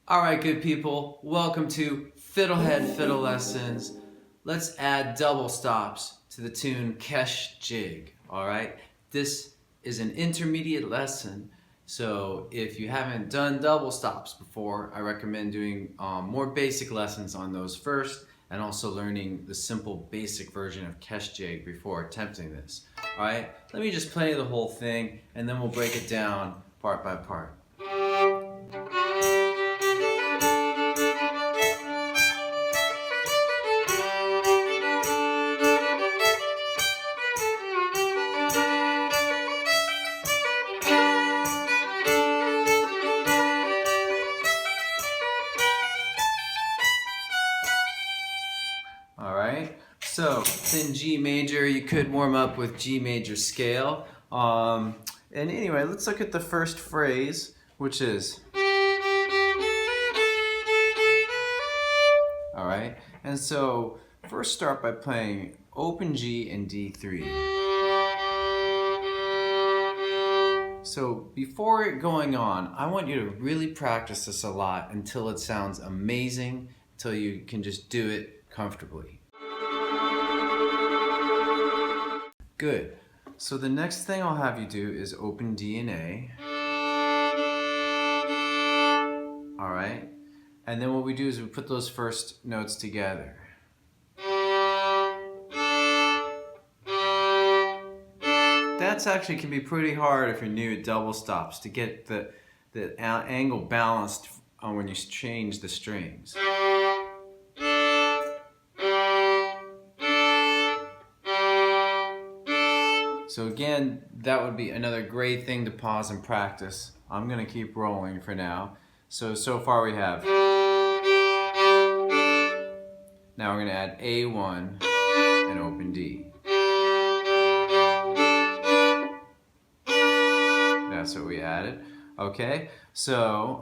Alright, good people, welcome to FiddleHed Fiddle Lessons. Let's add double stops to the tune Kesh Jig. Alright, this is an intermediate lesson, so if you haven't done double stops before, I recommend doing more basic lessons on those first, and also learning the simple basic version of Kesh Jig before attempting this. Alright, let me just play the whole thing, and then we'll break it down part by part. Alright, so in G major, you could warm up with G major scale. And anyway, let's look at the first phrase, which is. Alright, and so first start by playing open G and D3. So before going on, I want you to really practice this a lot until it sounds amazing, until you can just do it comfortably. Good. So the next thing I'll have you do is open D and A. Alright? And then what we do is we put those first notes together. That's actually can be pretty hard if you're new at double stops to get the angle balanced when you change the strings. So again, that would be another great thing to pause and practice. I'm going to keep rolling for now. So far we have. Now we're going to add A1 and open D. That's what we added. Okay, so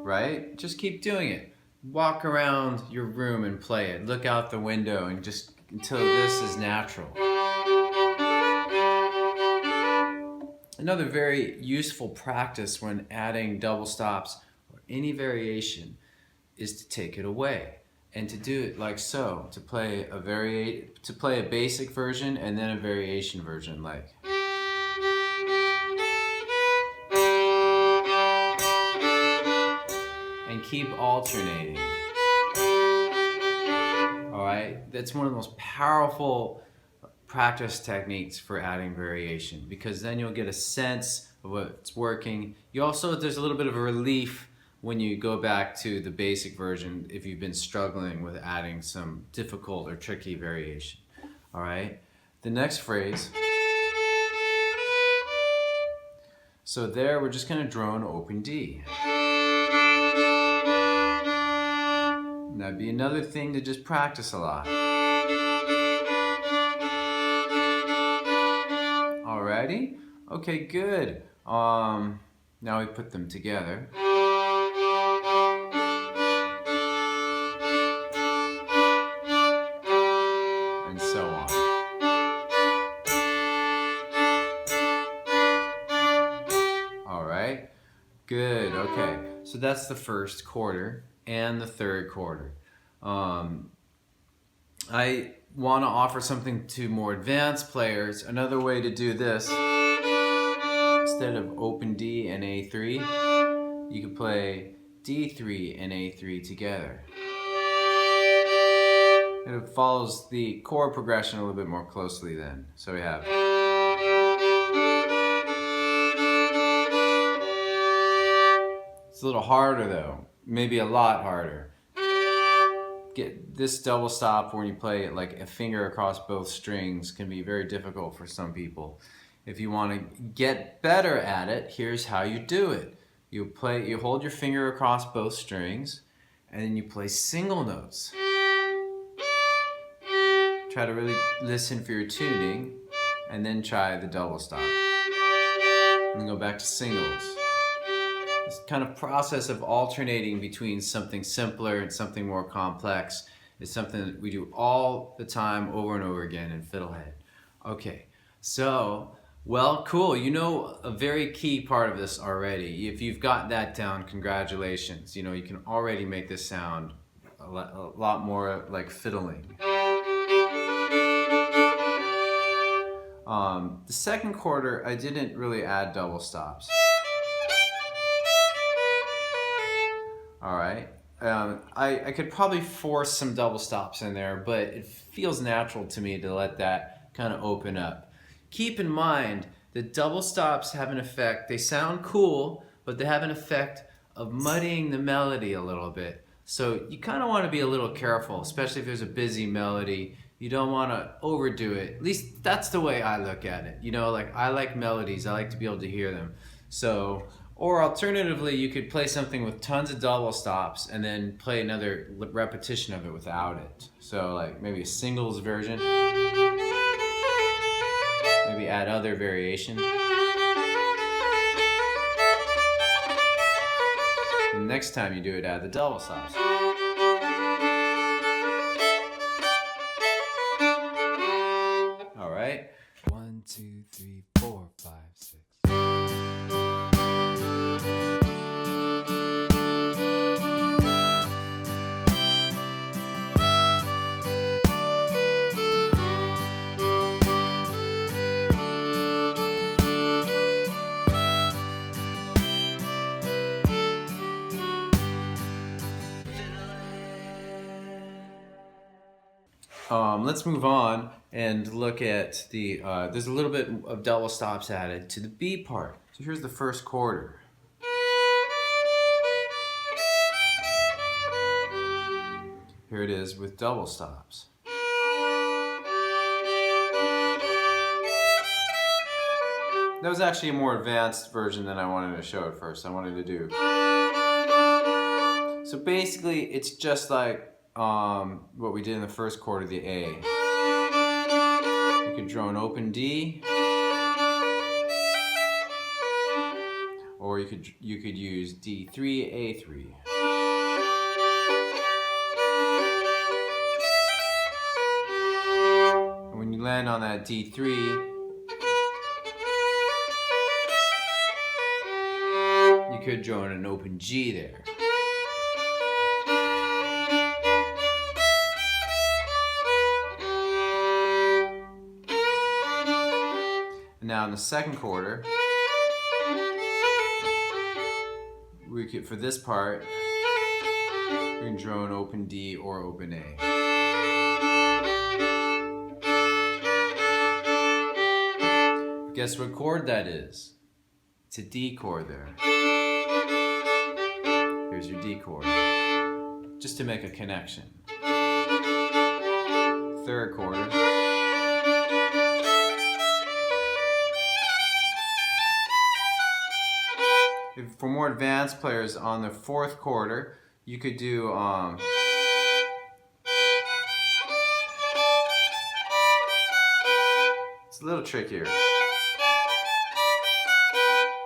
right? Just keep doing it. Walk around your room and play it. Look out the window and just until this is natural. Another very useful practice when adding double stops or any variation is to take it away and to do it like so, to play a basic version and then a variation version like. And keep alternating. Alright, that's one of the most powerful practice techniques for adding variation, because then you'll get a sense of what's working. There's a little bit of a relief when you go back to the basic version if you've been struggling with adding some difficult or tricky variation. Alright, the next phrase. So there we're just going to drone open D. That'd be another thing to just practice a lot. Alrighty? Okay, good. Now we put them together. And so on. Alright? Good, okay. So that's the first quarter and the third quarter. I want to offer something to more advanced players. Another way to do this, instead of open D and A3, you could play D3 and A3 together. It follows the chord progression a little bit more closely then. So we have. It's a little harder though. Maybe a lot harder. Get this double stop when you play it like a finger across both strings can be very difficult for some people. If you want to get better at it, here's how you do it. You hold your finger across both strings and then you play single notes. Try to really listen for your tuning and then try the double stop. And then go back to singles. This kind of process of alternating between something simpler and something more complex is something that we do all the time over and over again in FiddleHed. Okay, So, well, cool. You know a very key part of this already. If you've got that down, congratulations. You know, you can already make this sound a lot more like fiddling. The second quarter, I didn't really add double stops. All right. I could probably force some double stops in there, but it feels natural to me to let that kind of open up. Keep in mind that double stops have an effect. They sound cool, but they have an effect of muddying the melody a little bit. So you kind of want to be a little careful, especially if there's a busy melody. You don't want to overdo it. At least that's the way I look at it. You know, like I like melodies. I like to be able to hear them. So, or alternatively, you could play something with tons of double stops and then play another repetition of it without it. So like maybe a singles version. Maybe add other variation. And next time you do it, add the double stops. All right. 1, 2, 3, 4, 5, 6. Let's move on and look at the, there's a little bit of double stops added to the B part. So here's the first quarter. Here it is with double stops. That was actually a more advanced version than I wanted to show at first. I wanted to do. So basically, it's just like what we did in the first quarter, the A. You could draw an open D, or you could use D3, A3. And when you land on that D3, you could draw an open G there. Now in the second quarter, we could, for this part, we can draw an open D or open A. Guess what chord that is? It's a D chord there. Here's your D chord, just to make a connection. Third quarter. For more advanced players, on the fourth quarter, you could do it's a little trickier.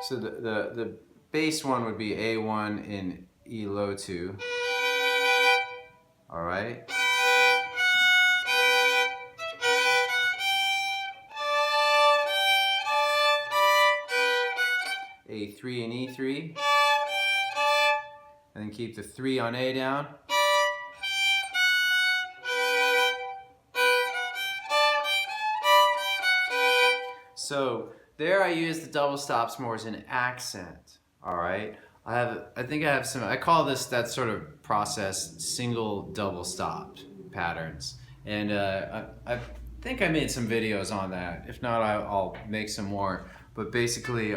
So the bass one would be A1 in E low 2. All right. A3 and E3, and then keep the 3 on A down. So there I use the double stops more as an accent. All right. I think I have some. I call this that sort of process single double stop patterns, and I think I made some videos on that. If not, I'll make some more. But basically,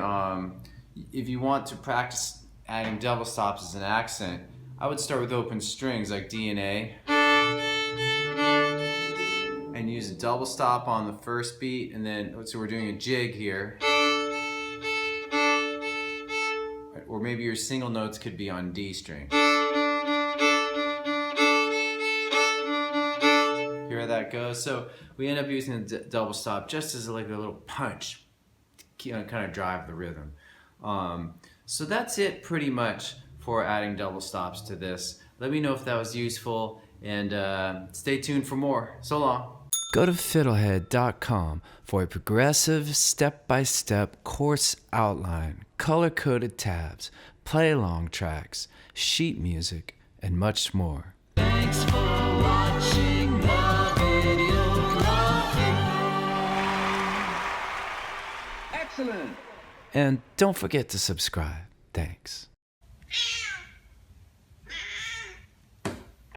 if you want to practice adding double stops as an accent, I would start with open strings like D and A, and use a double stop on the first beat, and then, so we're doing a jig here. Or maybe your single notes could be on D string. Hear how that goes? So we end up using a double stop just as like a little punch, kind of drive the rhythm. So that's it pretty much for adding double stops to this. Let me know if that was useful, and stay tuned for more. So long. Go to FiddleHed.com for a progressive, step-by-step course outline, color-coded tabs, play-along tracks, sheet music, and much more. Thanks for watching the videography. Excellent! And don't forget to subscribe. Thanks.